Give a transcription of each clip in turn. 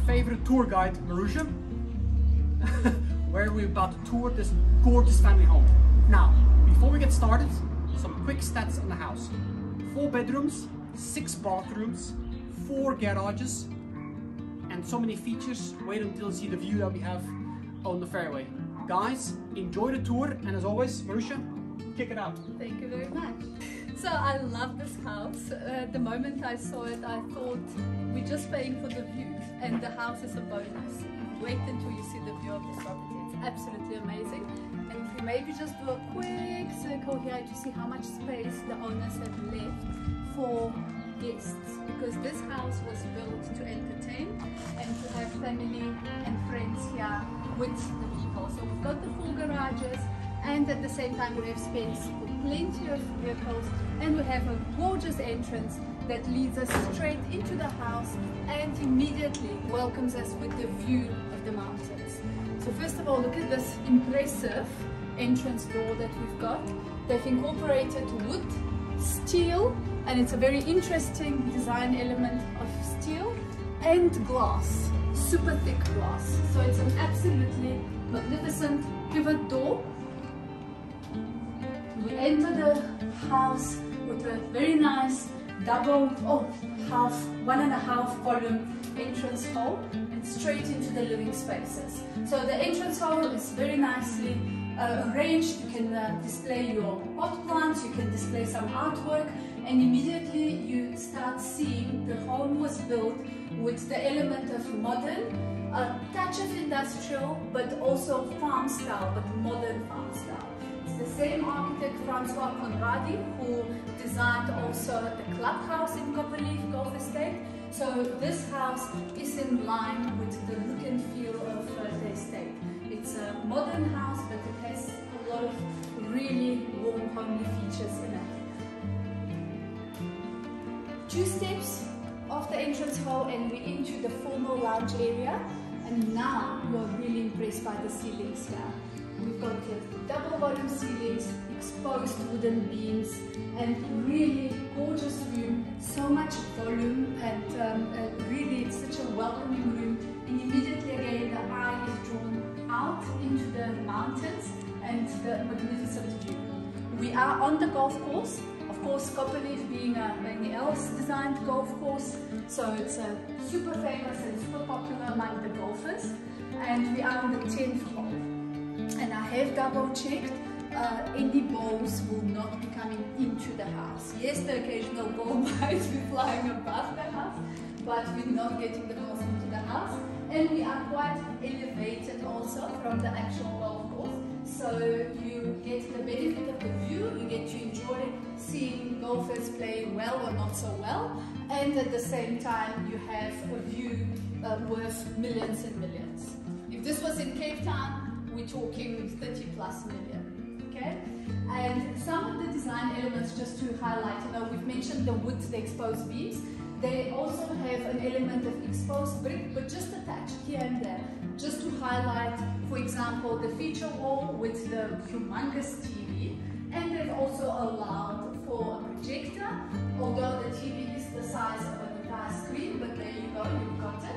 favorite tour guide, Marusha, where we're about to tour this gorgeous family home. Now, before we get started, some quick stats on the house. 4 bedrooms, 6 bathrooms, 4 garages, and so many features. Wait until you see the view that we have on the fairway. Guys, enjoy the tour, and as always, Marusha, kick it out. Thank you very much. So I love this house. The moment I saw it, I thought we're just paying for the view, and the house is a bonus. Wait until you see the view of this property. It's absolutely amazing. And if we maybe just do a quick circle here to see how much space the owners have left for guests, because this house was built to entertain and to have family and friends here with the people. So we've got the full garages, and at the same time we have space for plenty of vehicles, and we have a gorgeous entrance that leads us straight into the house and immediately welcomes us with the view of the mountains. So first of all, look at this impressive entrance door that we've got. They've incorporated wood, steel, and it's a very interesting design element of steel, and glass, super thick glass. So it's an absolutely magnificent pivot door. We enter the house with a very nice double, 1.5 volume entrance hall, and straight into the living spaces. So the entrance hall is very nicely arranged. You can display your pot plants, you can display some artwork, and immediately you start seeing the home was built with the element of modern, a touch of industrial, but also farm style, but modern farm style. It's the same architect, Francois Conradie, who designed also the clubhouse in Copperleaf Golf Estate. So this house is in line with the look and feel of the estate. It's a modern house, but it has a lot of really warm, homely features in it. 2 steps off the entrance hall and we're into the formal lounge area. And now you're really impressed by the ceilings here. We've got the double volume ceilings, exposed wooden beams, and really gorgeous room. So much volume, and really it's such a welcoming room. And immediately again the eye is drawn out into the mountains and the magnificent view. We are on the golf course. Of course, Copperleaf being a Magalies designed golf course, so it's super famous and super popular among the golfers. And we are on the 10th hole. And I have double checked, any balls will not be coming into the house. Yes, the occasional ball might be flying above the house, but we're not getting the balls into the house. And we are quite elevated also from the actual golf course. So you get the benefit of the view, you get to enjoy seeing golfers play well or not so well, and at the same time you have a view worth millions and millions. If this was in Cape Town, we're talking 30+ million, okay? And some of the design elements, just to highlight, we've mentioned the wood, the exposed beams. They also have an element of exposed brick, but just attached here and there, just to highlight, for example, the feature wall with the humongous TV. And they've also allowed for a projector, although the TV is the size of an entire screen, but there you go, you've got it.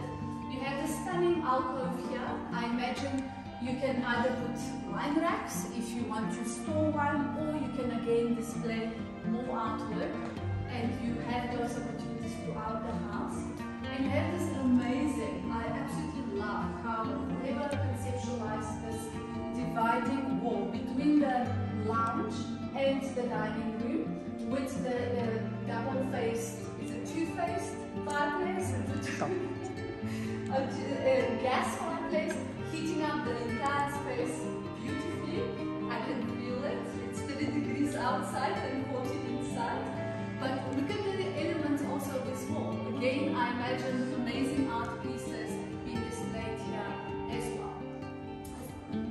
You have the stunning alcove here. I imagine you can either put wine racks if you want to store wine, or you can again display more artwork, and you have those opportunities throughout the house. And you have this amazing, I absolutely love how whoever conceptualized this dividing wall between the lounge and the dining room with the double-faced, it's a 2-faced fireplace, a gas fireplace, heating up the entire space beautifully. I can feel it. It's 30 degrees outside and 40 inside. But look at the elements also of this wall. Again, I imagine amazing art pieces being displayed here as well.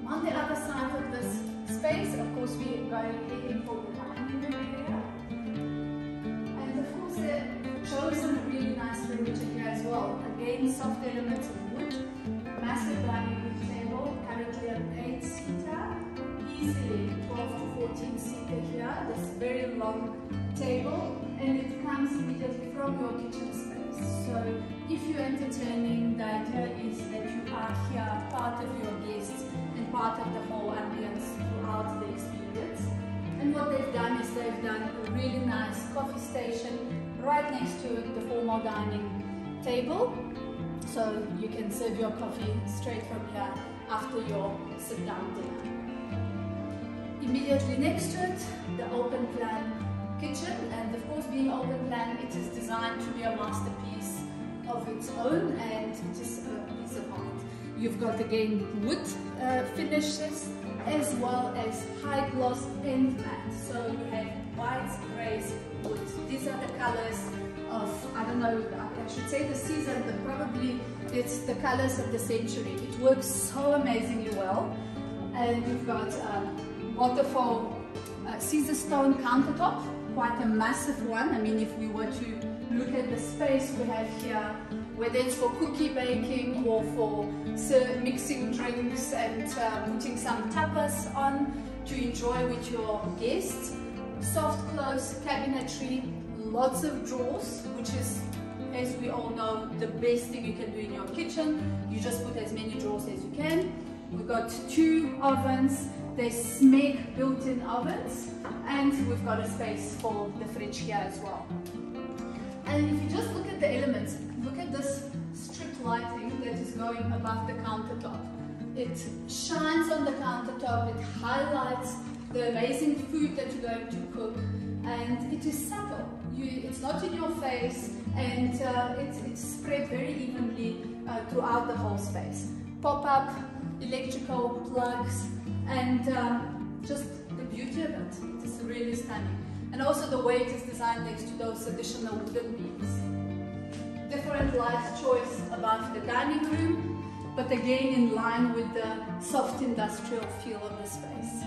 On the other side of this space, of course, we are going heading for the dining room area. And of course, they've chosen a really nice furniture here as well. Again, soft elements of wood, massive dining room table, currently an 8-seater, easily 12 to 14-seater here, this very long table, and it comes immediately from your kitchen space. So if you're entertaining, the idea is that you are here, part of your guests and part of the whole ambience throughout the experience. And what they've done is they've done a really nice coffee station right next to the formal dining table. So you can serve your coffee straight from here after your sit-down dinner. Immediately next to it, the open plan kitchen, and of course being open plan, it is designed to be a masterpiece of its own, and it is a piece of art. You've got again wood finishes as well as high gloss paint mat. So you have whites, greys, woods. These are the colors of, I don't know, I should say the season, but probably it's the colors of the century. It works so amazingly well. And you've got waterfall Caesar stone countertop, quite a massive one. I mean, if we were to look at the space we have here, whether it's for cookie baking or for mixing drinks and putting some tapas on to enjoy with your guests. Soft close cabinetry, lots of drawers, which is, as we all know, the best thing you can do in your kitchen. You just put as many drawers as you can. We've got 2 ovens, there's SMEG built-in ovens, and we've got a space for the fridge here as well. And if you just look at the elements, look at this strip lighting that is going above the countertop. It shines on the countertop, it highlights the amazing food that you're going to cook, and it is subtle. It's not in your face, and it's spread very evenly throughout the whole space. Pop-up electrical plugs, and just the beauty of it. It's really stunning. And also the way it is designed next to those additional wooden beams. Different light choice above the dining room, but again in line with the soft industrial feel of the space.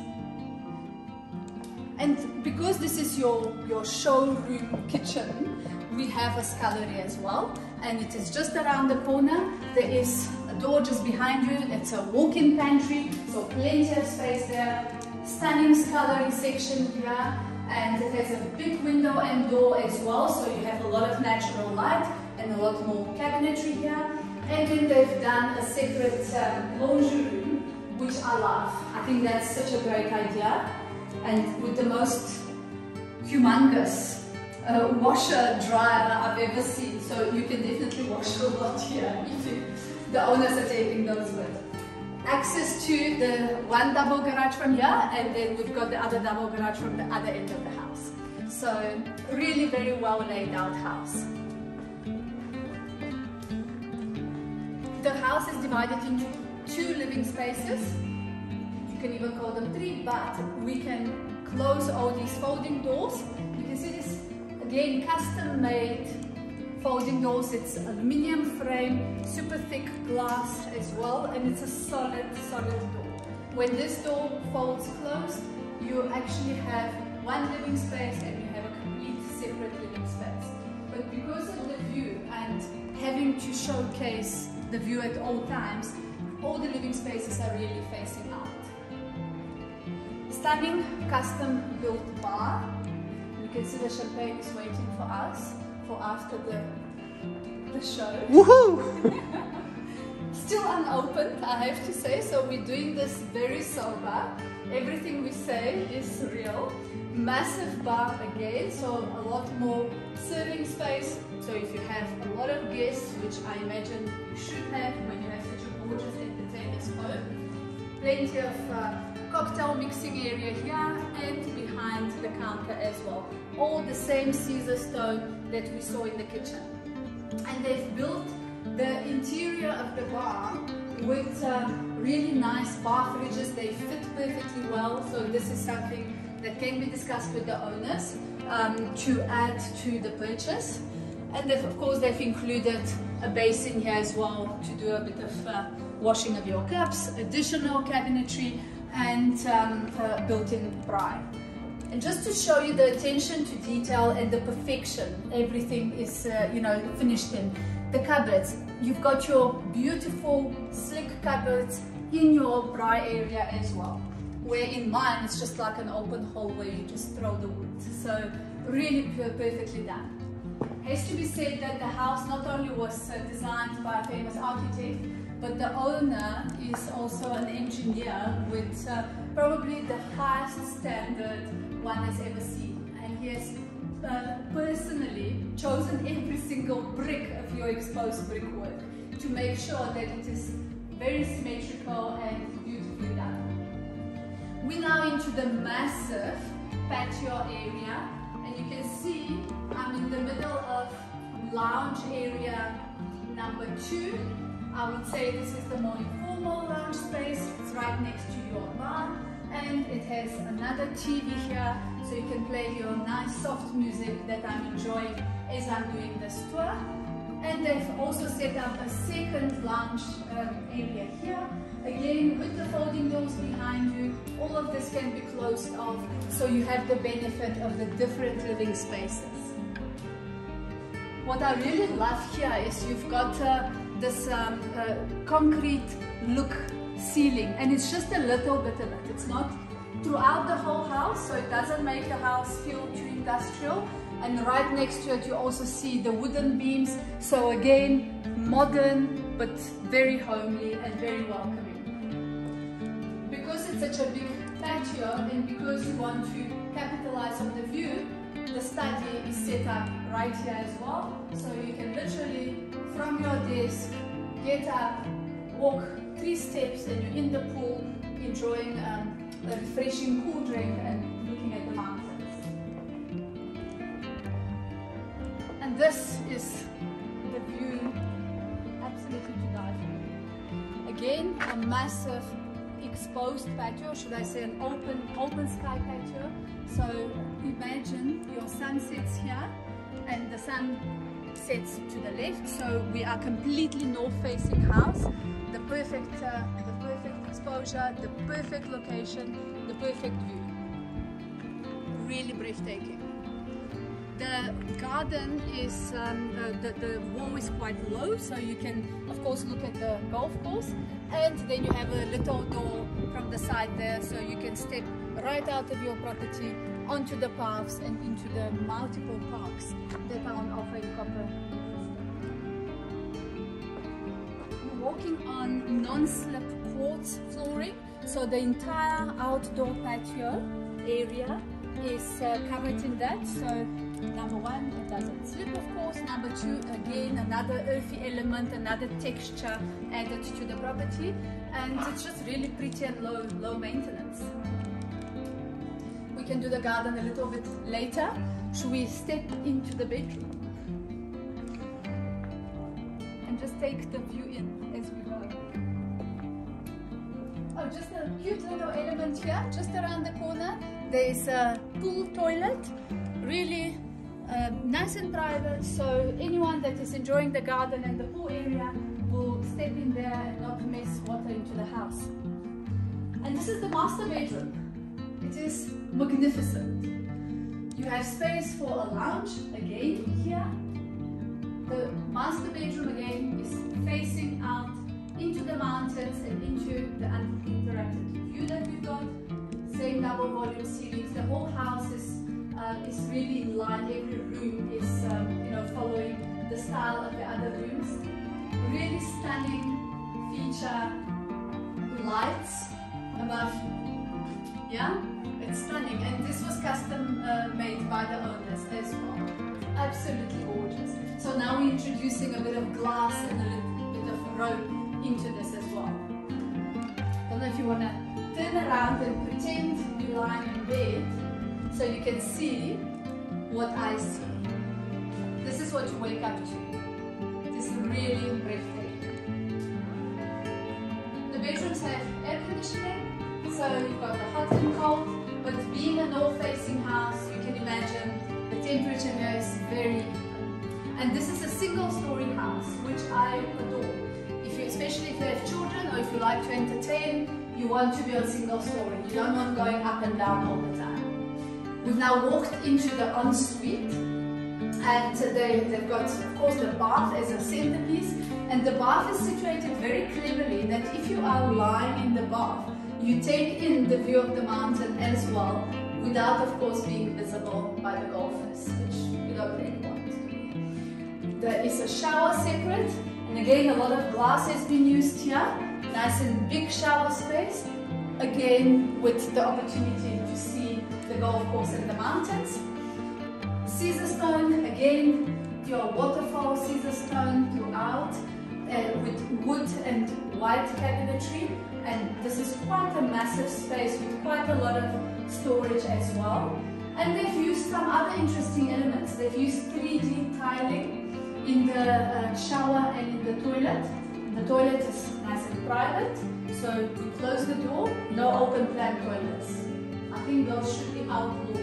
And because this is your showroom kitchen, we have a scullery as well, and it is just around the corner. There is a door just behind you. It's a walk-in pantry, so plenty of space there. Stunning scullery section here, and it has a big window and door as well, so you have a lot of natural light and a lot more cabinetry here. And then they've done a separate laundry room, which I love. I think that's such a great idea, and with the most humongous washer dryer I've ever seen, so you can definitely wash a lot here if the owners are taking those with. Access to the one double garage from here, and then we've got the other double garage from the other end of the house. So really very well laid out house. The house is divided into 2 living spaces. You can even call them 3, but we can close all these folding doors. You can see this again, custom made folding doors. It's aluminium frame, super thick glass as well, and it's a solid door. When this door folds closed, you actually have one living space and you have a complete separate living space. But because of the view and having to showcase the view at all times, all the living spaces are really facing out. Stunning custom built bar. You can see the champagne is waiting for us for after the show. Woohoo! Still unopened, I have to say, so we're doing this very sober. Everything we say is real. Massive bar again, so a lot more serving space. So if you have a lot of guests, which I imagine you should have when you have such a gorgeous entertainer's home, plenty of cocktail mixing area here and behind the counter as well. All the same Caesar stone that we saw in the kitchen. And they've built the interior of the bar with really nice bar fridges. They fit perfectly well, so this is something that can be discussed with the owners to add to the purchase. And of course they've included a basin here as well to do a bit of washing of your cups, additional cabinetry, and built-in braai. And just to show you the attention to detail and the perfection everything is finished in. The cupboards, you've got your beautiful slick cupboards in your braai area as well, where in mine it's just like an open hole where you just throw the wood. So really perfectly done. Has to be said that the house not only was designed by a famous architect, but the owner is also an engineer with probably the highest standard one has ever seen. And he has personally chosen every single brick of your exposed brickwork to make sure that it is very symmetrical and beautifully done. We're now into the massive patio area, and you can see I'm in the middle of lounge area number 2. I would say this is the more informal lounge space. It's right next to your bar, and it has another TV here, so you can play your nice soft music that I'm enjoying as I'm doing this tour. And they've also set up a second lounge area here, again with the folding doors behind you. All of this can be closed off, so you have the benefit of the different living spaces. What I really love here is you've got this concrete look ceiling, and it's just a little bit of it. It's not throughout the whole house, so it doesn't make the house feel too industrial. And right next to it you also see the wooden beams, so again modern but very homely and very welcoming. Because it's such a big patio, and because you want to capitalize on the view, the study is set up right here as well, so you can literally from your desk get up, walk 3 steps, and you're in the pool enjoying a refreshing cool drink and looking at the mountains. And this is the view, absolutely to die for. Again, a massive exposed patio, should I say an open sky patio. So imagine your sun sets here and the sun sets to the left, so we are completely north-facing house. The perfect exposure, the perfect location, the perfect view. Really breathtaking. The garden is, the wall is quite low, so you can of course look at the golf course, and then you have a little door from the side there, so you can step right out of your property onto the paths and into the multiple parks that are on offer in Copperleaf. We're walking on non-slip quartz flooring, so the entire outdoor patio area is covered in that. So number 1, it doesn't slip of course. Number 2, again another earthy element, another texture added to the property, and it's just really pretty and low maintenance. We can do the garden a little bit later. Should we step into the bedroom and just take the view in as we go? Oh, just a cute little element here, just around the corner. There's a pool toilet, really nice and private, so anyone that is enjoying the garden and the pool area will step in there and not mess water into the house. And this is the master bedroom. It is magnificent. You have space for a lounge again here. The master bedroom again is facing out into the mountains and into the uninterrupted view that we've got. Same double volume ceilings. The whole house is really in line. Every room is following the style of the other rooms. Really stunning feature lights above. Yeah, it's stunning, and this was custom made by the owners as well. Absolutely gorgeous. So now we're introducing a bit of glass and a little bit of rope into this as well. I don't know if you want to turn around and pretend you're lying in bed so you can see what I see. This is what you wake up to. It is really breathtaking. The bedrooms have air conditioning, so you've got the hot and cold, but being a north-facing house, you can imagine the temperature here is very even. And this is a single-story house, which I adore. Especially if you have children or if you like to entertain, you want to be on single story. You don't want going up and down all the time. We've now walked into the ensuite, and they've got, of course, the bath as a centerpiece, and the bath is situated very cleverly that if you are lying in the bath, you take in the view of the mountain as well, without, of course, being visible by the golfers, which you don't really want to do. There is a shower separate, and again a lot of glass has been used here. Nice and big shower space, again with the opportunity to see the golf course and the mountains. Caesar stone, again your waterfall Caesar stone throughout, with wood and white cabinetry, and this is quite a massive space with quite a lot of storage as well. And they've used some other interesting elements. They've used 3D tiling in the shower and in the toilet. The toilet is nice and private, so you close the door, no open plan toilets. I think those should be outlawed.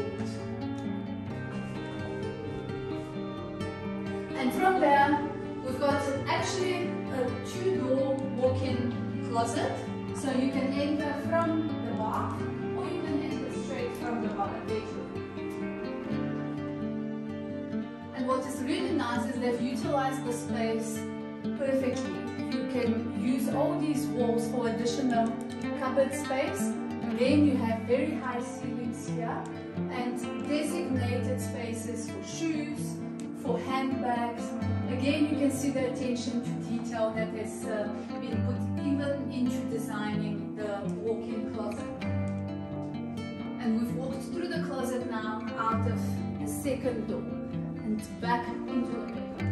And from there, we've got actually a 2-door walk-in closet. So you can enter from the bath, or you can enter straight from the bedroom. And what is really nice is they've utilized the space perfectly. You can use all these walls for additional cupboard space. Again, you have very high ceilings here and designated spaces for shoes, for handbags. Again, you can see the attention to detail that has been put even into designing the walk-in closet. And we've walked through the closet now out of the second door and back into the bedroom.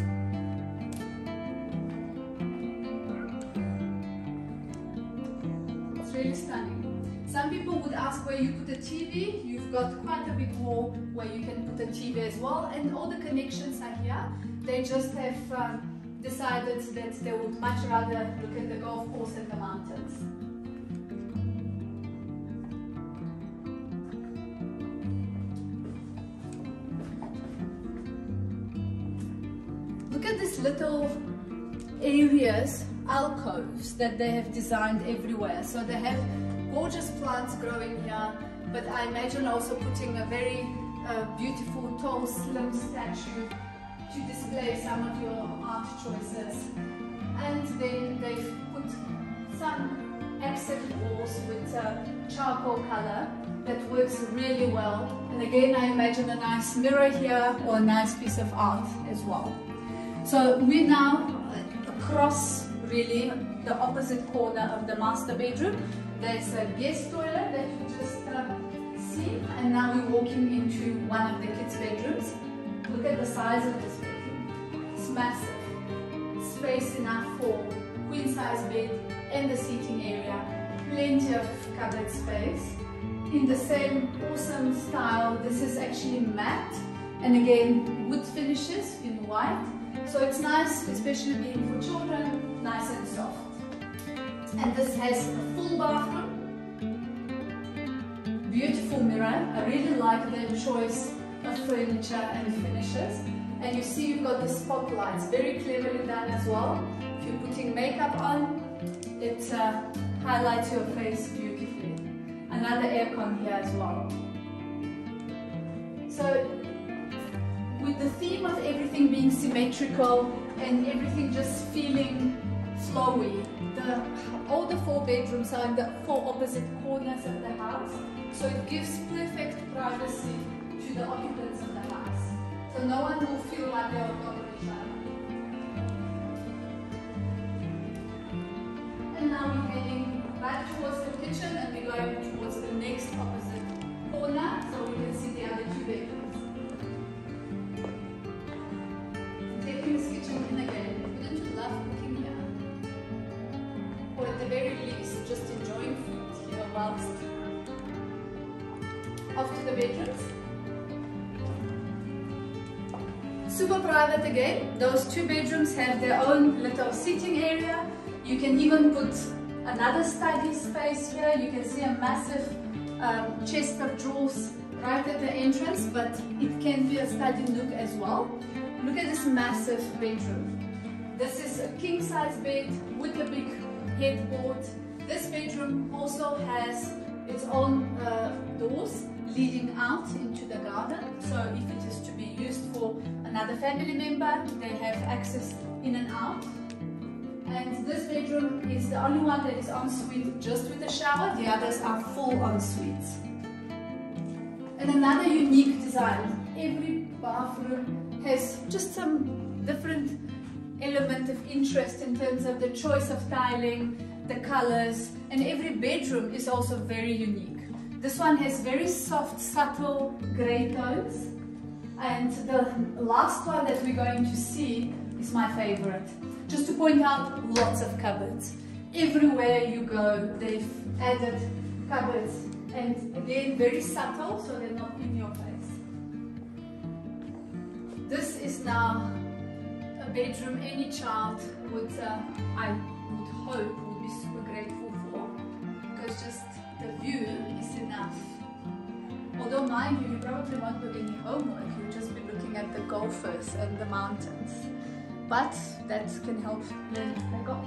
It's really stunning. Some people would ask where you put a TV. You've got quite a big wall where you can put a TV as well, and all the connections are here. They just have decided that they would much rather look at the golf course and the mountains. Look at these little areas, alcoves that they have designed everywhere. So they have gorgeous plants growing here, but I imagine also putting a very beautiful tall slim statue to display some of your art choices. And then they've put some accent walls with charcoal color that works really well. And again, I imagine a nice mirror here or a nice piece of art as well. So we're now across really the opposite corner of the master bedroom. There's a guest toilet that you just see, and now we're walking into one of the kids' bedrooms. Look at the size of this bedroom. It's massive. Space enough for queen size bed and the seating area. Plenty of cupboard space. In the same awesome style, this is actually matte, and again wood finishes in white. So it's nice, especially being for children, nice and soft. And this has a full bathroom. Beautiful mirror. I really like their choice of furniture and finishes. And you see you've got the spotlights, very cleverly done as well. If you're putting makeup on, it highlights your face beautifully. Another aircon here as well. So with the theme of everything being symmetrical and everything just feeling flowy, all the 4 bedrooms are in the 4 opposite corners of the house, so it gives perfect privacy to the occupants of the house. So no one will feel like they're on top of each other. And now we're heading back towards the kitchen, and we're going towards the next opposite corner, so we can see the other 2 bedrooms. Taking this kitchen in again, wouldn't you love cooking here? Or at the very least, just enjoying food here whilst off to the bedrooms. Super private again. Those 2 bedrooms have their own little sitting area. You can even put another study space here. You can see a massive chest of drawers right at the entrance, but it can be a study nook as well. Look at this massive bedroom. This is a king size bed with a big headboard. This bedroom also has its own doors leading out into the garden. So if it is to be used for another family member, they have access in and out. And this bedroom is the only one that is ensuite just with a shower. The others are full ensuites. And another unique design. Every bathroom has just some different element of interest in terms of the choice of tiling, the colors, and every bedroom is also very unique. This one has very soft, subtle grey tones, and the last one that we're going to see is my favorite. Just to point out, lots of cupboards. Everywhere you go, they've added cupboards, and again, very subtle, so they're not in your face. This is now a bedroom any child would, I would hope, would be super grateful for, because just the view is enough. Although mind you, you probably won't do any homework, you'll just be looking at the golfers and the mountains. But that can help learn to play golf.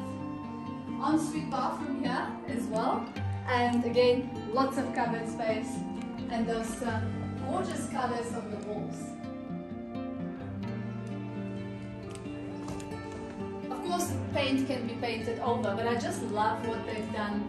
Ensuite bathroom here as well, and again, lots of cupboard space and those gorgeous colors of the walls. Of course, paint can be painted over, but I just love what they've done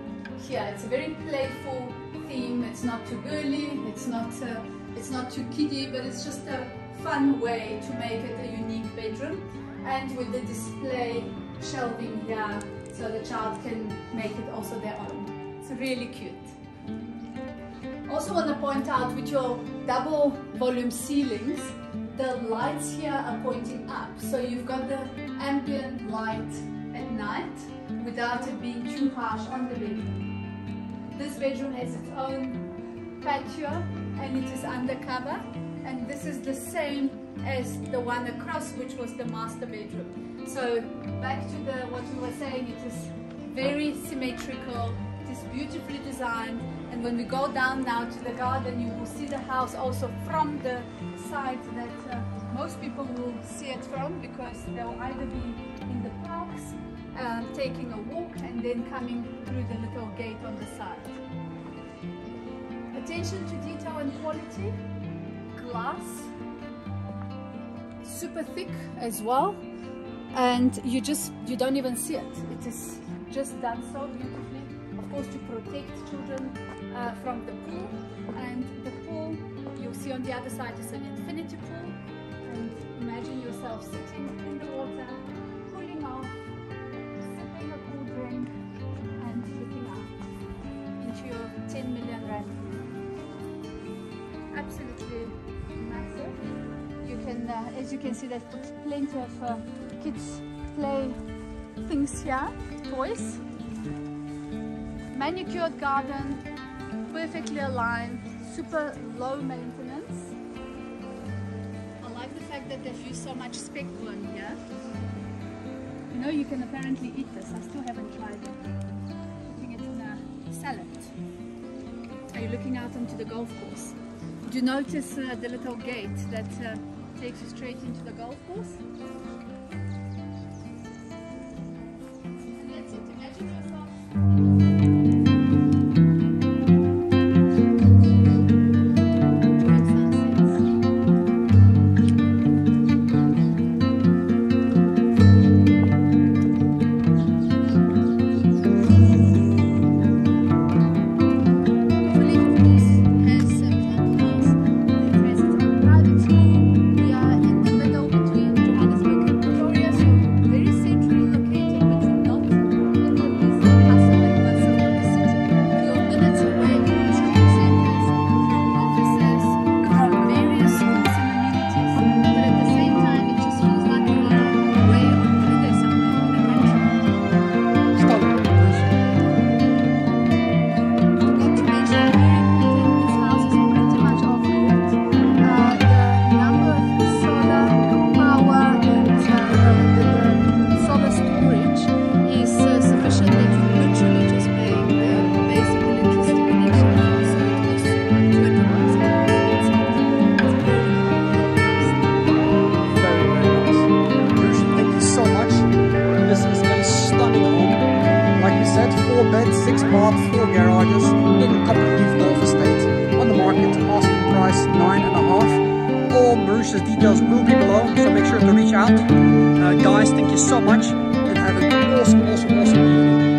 here. It's a very playful theme. It's not too girly, it's not too kiddie, but it's just a fun way to make it a unique bedroom. And with the display shelving here, so the child can make it also their own. It's really cute. Also want to point out, with your double volume ceilings, the lights here are pointing up. So you've got the ambient light at night without it being too harsh on the bedroom. This bedroom has its own patio and it is undercover. And this is the same as the one across, which was the master bedroom. So back to what we were saying, it is very symmetrical, it is beautifully designed, and when we go down now to the garden, you will see the house also from the side that most people will see it from, because they'll either be in the parks, taking a walk, and then coming through the little gate on the side. Attention to detail and quality. Glass, super thick as well, and you don't even see it. It is just done so beautifully, of course, to protect children from the pool. And the pool, you'll see on the other side, is an infinity pool, and imagine yourself sitting in the water, cooling off, sipping a cool drink and looking out into your 10 million rand view. Absolutely massive. You can, as you can see, they've put plenty of kids play things here, toys. Manicured garden, perfectly aligned, super low maintenance. I like the fact that they've used so much speckle here. You know, you can apparently eat this. I still haven't tried it. Putting it in a salad. Are you looking out onto the golf course? Do you notice the little gate that takes you straight into the golf course? And that's it. Imagine yourself. beds, 6 baths, 4 garages in Copperleaf Golf Estate. On the market, asking price 9.5. All Marusha's details will be below, so make sure to reach out. Guys, thank you so much and have an awesome evening.